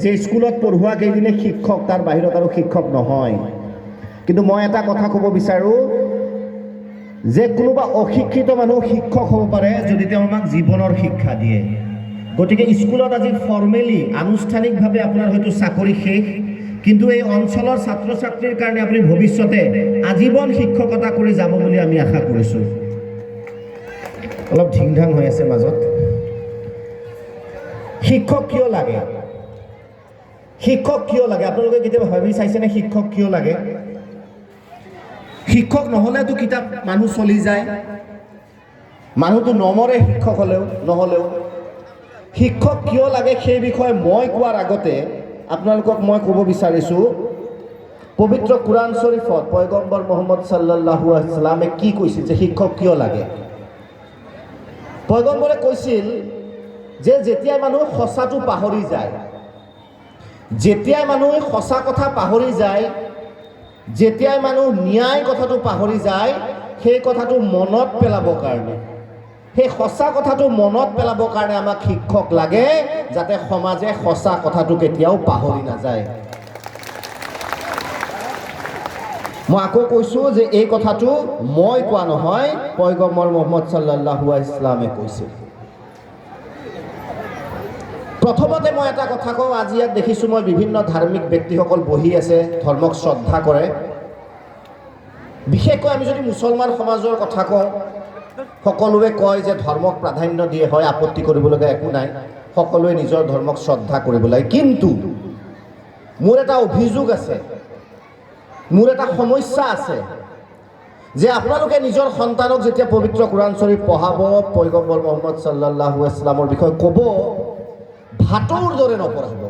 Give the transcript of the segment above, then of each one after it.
যে স্কুলত পঢ়োৱা কেইদিনে শিক্ষক তাৰ বাহিৰত আৰু শিক্ষক নহয় কিন্তু মই এটা কথা ক'ব বিচাৰোঁ যে কোনোবা অশিক্ষিত মানুহ শিক্ষক হ'ব পাৰে যদি তেওঁ আমাক জীৱনৰ শিক্ষা দিয়ে গতিকে স্কুলত আজি ফৰ্মেলি আনুষ্ঠানিকভাৱে আপোনাৰ হয়তো চাকৰি শেষ কিন্তু এই অঞ্চলৰ ছাত্ৰ ছাত্ৰীৰ কাৰণে আপুনি ভৱিষ্যতে আজীৱন শিক্ষকতা কৰি যাব বুলি আমি আশা কৰিছোঁ অলপ ঢিংঢাং হৈ আছে মাজত শিক্ষক কিয় লাগে শিক্ষক কিয় লাগে আপোনালোকে কেতিয়াবা ভাবি চাইছেনে শিক্ষক কিয় লাগে শিক্ষক নহ'লেতো কিতাপ মানুহ চলি যায় মানুহটো নমৰে শিক্ষক নহ'লেও শিক্ষক কিয় লাগে সেই বিষয়ে মই কোৱাৰ আগতে আপোনালোকক মই ক'ব বিচাৰিছোঁ পবিত্ৰ কুৰাণ শৰীফত পয়গম্বৰ মুহাম্মদ সাল্লাল্লাহু আলাইহি ওয়াসাল্লামে কি কৈছিল যে শিক্ষক কিয় লাগে পয়গম্বৰে কৈছিল যে যেতিয়াই মানুহ সঁচাটো পাহৰি যায় যেতিয়াই মানুহ সঁচা কথা পাহৰি যায় যেতিয়াই মানুহ ন্যায় কথাটো পাহৰি যায় সেই কথাটো মনত পেলাবৰ কাৰণে সেই সঁচা কথাটো মনত পেলাবৰ কাৰণে আমাক শিক্ষক লাগে যাতে সমাজে সঁচা কথাটো কেতিয়াও পাহৰি নাযায় মই আকৌ কৈছোঁ যে এই কথাটো মই কোৱা নহয় পয়গম্বৰ মুহাম্মদ সাল্লাল্লাহু আলাইহি ওয়াসাল্লামে কৈছিল প্ৰথমতে মই এটা কথা কওঁ আজি ইয়াত দেখিছোঁ মই বিভিন্ন ধাৰ্মিক ব্যক্তিসকল বহি আছে ধৰ্মক শ্ৰদ্ধা কৰে বিশেষকৈ আমি যদি মুছলমান সমাজৰ কথা কওঁ সকলোৱে কয় যে ধৰ্মক প্ৰাধান্য দিয়ে হয় আপত্তি কৰিবলগীয়া একো নাই সকলোৱে নিজৰ ধৰ্মক শ্ৰদ্ধা কৰিব লাগে কিন্তু মোৰ এটা অভিযোগ আছে মোৰ এটা সমস্যা আছে যে আপোনালোকে নিজৰ সন্তানক যেতিয়া পবিত্ৰ কুৰাণ শৰীফ পঢ়াব পয়গম্বৰ মুহাম্মদ সাল্লাল্লাহু আলাইহি ওয়াসাল্লামৰ বিষয়ে ক'ব ভাটৌৰ দৰে নপঢ়াব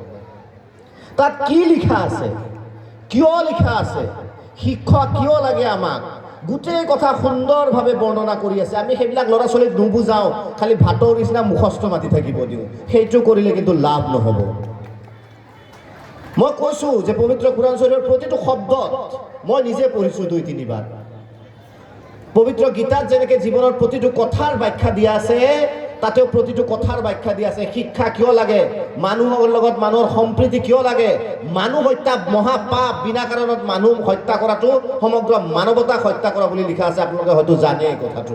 তাত কি লিখা আছে কিয় লিখা আছে শিক্ষা কিয় লাগে আমাক গোটেই কথা সুন্দৰভাৱে বৰ্ণনা কৰি আছে আমি সেইবিলাক ল'ৰা ছোৱালীক নুবুজাওঁ খালি ভাটৌৰ নিচিনা মুখস্থ মাতি থাকিব দিওঁ সেইটো কৰিলে কিন্তু লাভ নহ'ব মই কৈছোঁ যে পবিত্ৰ কুৰাণ শৰীফৰ প্ৰতিটো শব্দত মই নিজে পঢ়িছোঁ 2-3 বাৰ পবিত্ৰ গীতাত যেনেকৈ জীৱনৰ প্ৰতিটো কথাৰ ব্যাখ্যা দিয়া আছে তাতেও প্ৰতিটো কথাৰ ব্যাখ্যা দিয়া আছে শিক্ষা কিয় লাগে মানুহৰ লগত মানুহৰ সম্প্ৰীতি কিয় লাগে মানুহ হত্যা মহাপাপ বিনা কাৰণত মানুহ হত্যা কৰাটো সমগ্ৰ মানৱতাক হত্যা কৰা বুলি লিখা আছে আপোনালোকে হয়তো জানে এই কথাটো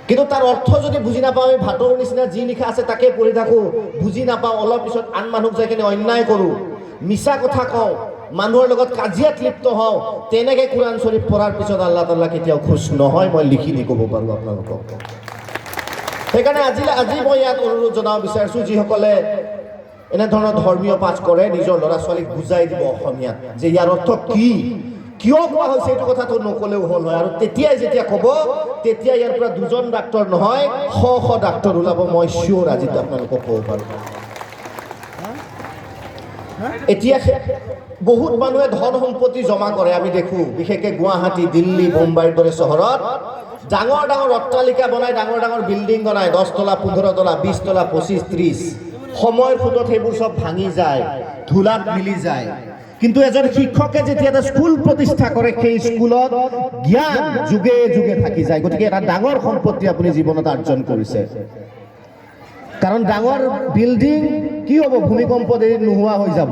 কিন্তু তাৰ অৰ্থ যদি বুজি নাপাওঁ আমি ভাটৌৰ নিচিনা যি লিখা আছে তাকে পঢ়ি থাকোঁ বুজি নাপাওঁ অলপ পিছত আন মানুহক যাই কিনে অন্যায় কৰোঁ মিছা কথা কওঁ মানুহৰ লগত কাজিয়াত লিপ্ত হওঁ তেনেকৈ কুৰাণ শৰীফ পঢ়াৰ পিছত আল্লাহ তাআলা কেতিয়াও খুচ নহয় মই লিখি দি ক'ব পাৰোঁ আপোনালোকক সেইকাৰণে আজি মই ইয়াত অনুৰোধ জনাব বিচাৰিছোঁ যিসকলে এনেধৰণৰ ধৰ্মীয় পাঠ কৰে নিজৰ ল'ৰা ছোৱালীক বুজাই দিব অসমীয়াত যে ইয়াৰ অৰ্থ কি কিয় কোৱা হৈছে এইটো কথাটো নক'লেও হ'ল হয় আৰু তেতিয়াই যেতিয়া ক'ব তেতিয়া ইয়াৰ পৰা 2জন ডাক্তৰ নহয় শ ডাক্তৰ ওলাব মই চিয়'ৰ আজি আপোনালোকক ক'ব পাৰোঁ এতিয়া বহুত মানুহে ধন সম্পত্তি জমা কৰে আমি দেখোঁ বিশেষকৈ গুৱাহাটী দিল্লী মুম্বাইৰ দৰে চহৰত ডাঙৰ ডাঙৰ অট্টালিকা বনাই ডাঙৰ ডাঙৰ বিল্ডিং বনায় 10 তলা 15 তলা 20 তলা 25 30 সময়ৰ ফুটত সেইবোৰ চব ভাঙি যায় ধূলাত মিলি যায় কিন্তু এজন শিক্ষকে যেতিয়া এটা স্কুল প্ৰতিষ্ঠা কৰে সেই স্কুলত জ্ঞান যুগে যুগে থাকি যায় গতিকে এটা ডাঙৰ সম্পত্তি আপুনি জীৱনত অৰ্জন কৰিছে কাৰণ ডাঙৰ বিল্ডিং কি হ'ব ভূমিকম্প দেৰি নোহোৱা হৈ যাব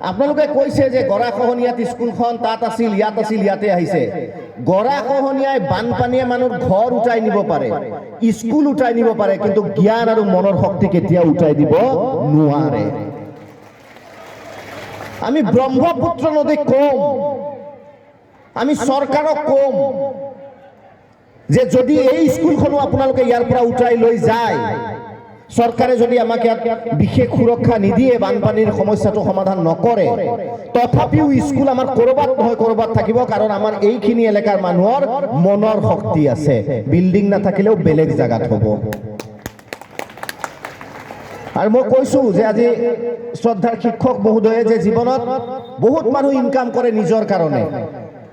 আপোনালোকে কৈছে যে গৰাখহনীয়াত স্কুলখন তাত আছিল ইয়াতে আহিছে গৰাখহনীয়াই বানপানীয়ে মানুহৰ ঘৰ উঠাই নিব পাৰে স্কুল উঠাই নিব পাৰে কিন্তু জ্ঞান আৰু মনৰ শক্তি কেতিয়াও উঠাই দিব নোৱাৰে আমি ব্ৰহ্মপুত্ৰ নদীক কম আমি চৰকাৰক কম যে যদি এই স্কুলখনো আপোনালোকে ইয়াৰ পৰা উঠাই লৈ যায় চৰকাৰে যদি আমাক ইয়াত বিশেষ সুৰক্ষা নিদিয়ে বানপানীৰ সমস্যাটো সমাধান নকৰে তথাপিও স্কুল আমাৰ ক'ৰবাত নহয় ক'ৰবাত থাকিব কাৰণ আমাৰ এইখিনি এলেকাৰ মানুহৰ মনৰ শক্তি আছে বিল্ডিং নাথাকিলেও বেলেগ জায়গাত হ'ব আৰু মই কৈছোঁ যে আজি শ্ৰদ্ধাৰ শিক্ষক মহোদয়ে যে জীৱনত বহুত মানুহ ইনকাম কৰে নিজৰ কাৰণে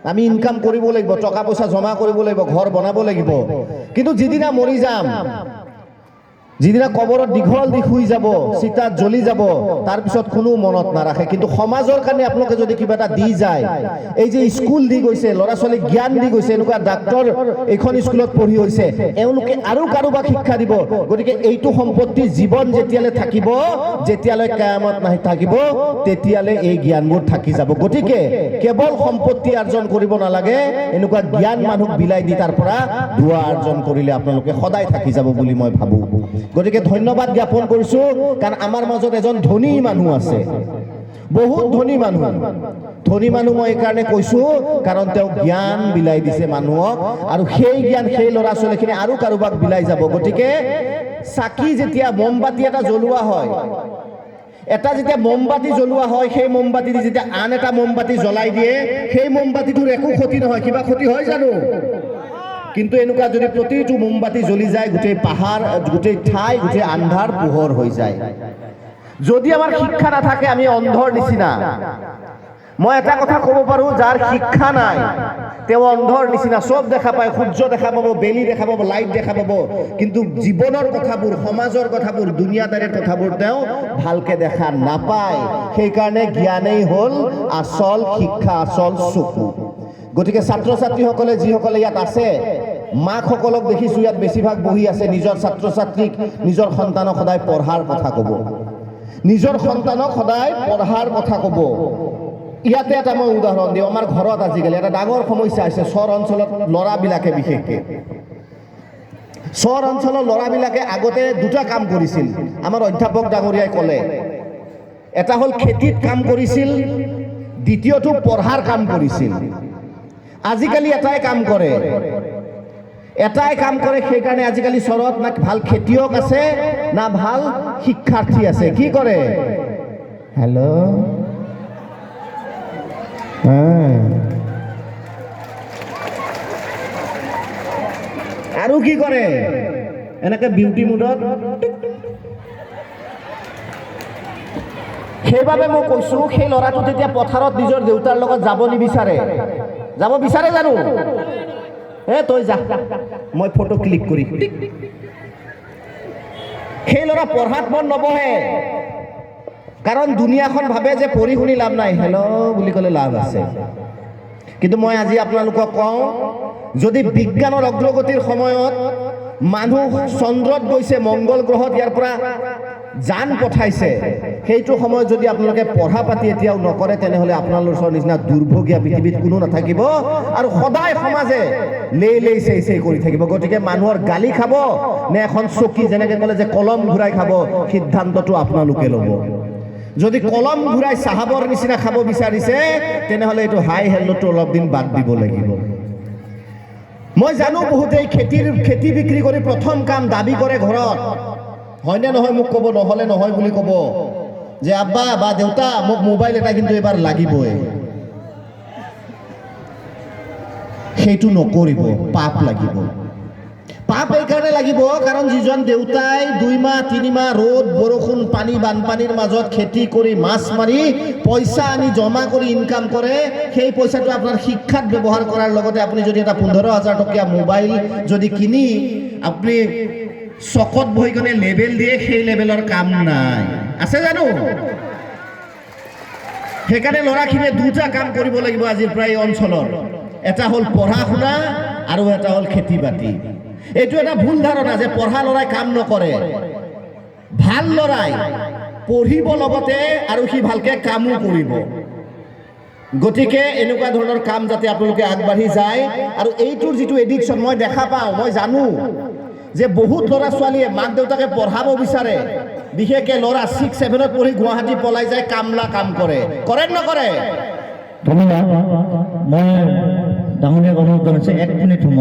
আমি ইনকাম কৰিব লাগিব টকা পইচা জমা কৰিব লাগিব ঘৰ বনাব লাগিব কিন্তু যিদিনা মৰি যাম যিদিনা কবৰত দীঘল দি শুই যাব, চিতাত জ্বলি যাব, তাৰপিছত কোনো মনত নাৰাখে। কিন্তু সমাজৰ কাৰণে আপোনালোকে যদি কিবা এটা দি যায়, এই যে স্কুল দি গৈছে, ল'ৰা ছোৱালীক জ্ঞান দি গৈছে, এনেকুৱা ডাক্তৰ এইখন স্কুলত পঢ়ি হৈছে, এওঁলোকে আৰু কাৰোবাক শিক্ষা দিব। গতিকে এইটো সম্পত্তি জীৱন যেতিয়ালৈ থাকিব, যেতিয়ালৈ কিয়ামত নাহি থাকিব, তেতিয়ালৈ এই জ্ঞানবোৰ থাকি যাব। গতিকে কেৱল সম্পত্তি অৰ্জন কৰিব নালাগে, এনেকুৱা জ্ঞান মানুহক বিলাই দি তাৰ পৰা ধোৱা অৰ্জন কৰিলে আপোনালোকে সদায় থাকি যাব বুলি মই ভাবোঁ। গতিকে ধন্যবাদ জ্ঞাপন কৰিছোঁ, কাৰণ আমাৰ মাজত এজন ধনী মানুহ আছে, বহুত ধনী মানুহ। ধনী মানুহ মই এইকাৰণে কৈছোঁ, কাৰণ তেওঁ জ্ঞান বিলাই দিছে মানুহক, আৰু সেই জ্ঞান সেই ল'ৰা ছোৱালীখিনি আৰু কাৰোবাক বিলাই যাব। গতিকে চাকি যেতিয়া মমবাতি এটা জ্বলোৱা হয়, এটা যেতিয়া মমবাতি জ্বলোৱা হয়, সেই মমবাতি দি যেতিয়া আন এটা মমবাতি জ্বলাই দিয়ে, সেই মমবাতিটোৰ একো ক্ষতি নহয়। কিবা ক্ষতি হয় জানো? কিন্তু এনেকুৱা যদি প্ৰতিটো মোমবাতি জ্বলি যায়, গোটেই পাহাৰ, গোটেই ঠাই, গোটেই আন্ধাৰ পোহৰ হৈ যায়। যদি আমাৰ শিক্ষা নাথাকে, আমি অন্ধৰ নিচিনা। মই এটা কথা ক'ব পাৰোঁ, যাৰ শিক্ষা নাই তেওঁ অন্ধৰ নিচিনা। চব দেখা পায়, সূৰ্য দেখা পাব, বেলি দেখা পাব, লাইট দেখা পাব, কিন্তু জীৱনৰ কথাবোৰ, সমাজৰ কথাবোৰ, দুনিয়াদাৰীৰ কথাবোৰ তেওঁ ভালকে দেখা নাপায়। সেইকাৰণে জ্ঞানেই হ'ল আচল শিক্ষা, আচল চকু। গতিকে ছাত্ৰ ছাত্ৰীসকলে যিসকলে ইয়াত আছে, মাকসকলক দেখিছোঁ ইয়াত বেছিভাগ বহি আছে, নিজৰ ছাত্ৰ ছাত্ৰীক, নিজৰ সন্তানক সদায় পঢ়াৰ কথা ক'ব, নিজৰ সন্তানক সদায় পঢ়াৰ কথা ক'ব। ইয়াতে এটা মই উদাহৰণ দিওঁ। আমাৰ ঘৰত আজিকালি এটা ডাঙৰ সমস্যা হৈছে, চহৰ অঞ্চলত ল'ৰাবিলাকে বিশেষকৈ। চহৰ অঞ্চলৰ ল'ৰাবিলাকে আগতে দুটা কাম কৰিছিল, আমাৰ অধ্যাপক ডাঙৰীয়াই ক'লে। এটা হ'ল খেতিত কাম কৰিছিল, দ্বিতীয়টো পঢ়াৰ কাম কৰিছিল। আজিকালি এটাই কাম কৰে, সেইকাৰণে আজিকালি চহৰত না ভাল খেতিয়ক আছে, না ভাল শিক্ষাৰ্থী আছে। কি কৰে? হেল্ল', আৰু কি কৰে? এনেকে বিউটি মুডত। সেইবাবে মই কৈছোঁ, সেই ল'ৰাটো তেতিয়া পথাৰত নিজৰ দেউতাৰ লগত যাব নিবিচাৰে। যাব বিচাৰে জানো? তই যা, মই ফটো ক্লিক কৰি। সেই ল'ৰা পঢ়াত মন নবহে, কাৰণ দুনিয়াখন ভাবে যে পঢ়ি শুনি লাভ নাই, হেল্ল' বুলি ক'লে লাভ আছে। কিন্তু মই আজি আপোনালোকক কওঁ, যদি বিজ্ঞানৰ অগ্ৰগতিৰ সময়ত মানুহ চন্দ্ৰত গৈছে, মংগল গ্ৰহত ইয়াৰ পৰা যান পঠাইছে, সেইটো সময়ত যদি আপোনালোকে পঢ়া পাতি এতিয়াও নকৰে, তেনেহ'লে আপোনালোকৰ নিচিনা দুৰ্ভগীয়া পৃথিৱীত কোনো নাথাকিব, আৰু সদায় সমাজে লেই চেই কৰি থাকিব। গতিকে মানুহৰ গালি খাব নে এখন চকী, যেনেকৈ ক'লে যে কলম ঘূৰাই খাব, সিদ্ধান্তটো আপোনালোকে ল'ব। যদি কলম ঘূৰাই চাহাবৰ নিচিনা খাব বিচাৰিছে, তেনেহ'লে এইটো হাই হেল্লটো অলপ দিন বাদ দিব লাগিব। মই জানো বহুতেই খেতি বিক্ৰী কৰি প্ৰথম কাম দাবী কৰে ঘৰত, হয়নে নহয় মোক ক'ব, নহ'লে নহয় বুলি ক'ব যে আব্বা বা দেউতা, মোক মোবাইল এটা কিন্তু এবাৰ লাগিবই। সেইটো নকৰিব, পাপ লাগিব। পাপ এইকাৰণে লাগিব, কাৰণ যিজন দেউতাই 2 মাহ 3 মাহ ৰ'দ বৰষুণ পানী বানপানীৰ মাজত খেতি কৰি মাছ মাৰি পইচা আনি জমা কৰি ইনকাম কৰে, সেই পইচাটো আপোনাৰ শিক্ষাত ব্যৱহাৰ কৰাৰ লগতে আপুনি যদি এটা 15,000 টকীয়া মোবাইল যদি কিনি আপুনি চকত বহি কিনে লেবেল দিয়ে, সেই লেবেলৰ কাম নাই, আছে জানো? সেইকাৰণে ল'ৰাখিনিয়ে দুটা কাম কৰিব লাগিব আজিৰ পৰা এই অঞ্চলত। এটা হ'ল পঢ়া শুনা, আৰু এটা হ'ল খেতি বাতি। এইটো এটা ভুল ধাৰণা যে পঢ়া ল'ৰাই কাম নকৰে। ভাল ল'ৰাই পঢ়িব লগতে আৰু সি ভালকে কামো কৰিব। গতিকে এনেকুৱা ধৰণৰ কাম যাতে আপোনালোকে আগবাঢ়ি যায়। আৰু এইটোৰ যিটো এডিকশ্যন মই দেখা পাওঁ, মই জানো যে বহুত ল'ৰা ছোৱালীয়ে মাক দেউতাকে পঢ়াব বিচাৰে, বিশেষকৈ ল'ৰা 6-7ত পঢ়ি গুৱাহাটী পলাই যায়, কামলা কাম কৰে। কৰে নকৰে? ধন্যবাদ। মই ডাঙৰীয়াক অনুৰোধ জনাইছোঁ, 1 মিনিট সময়।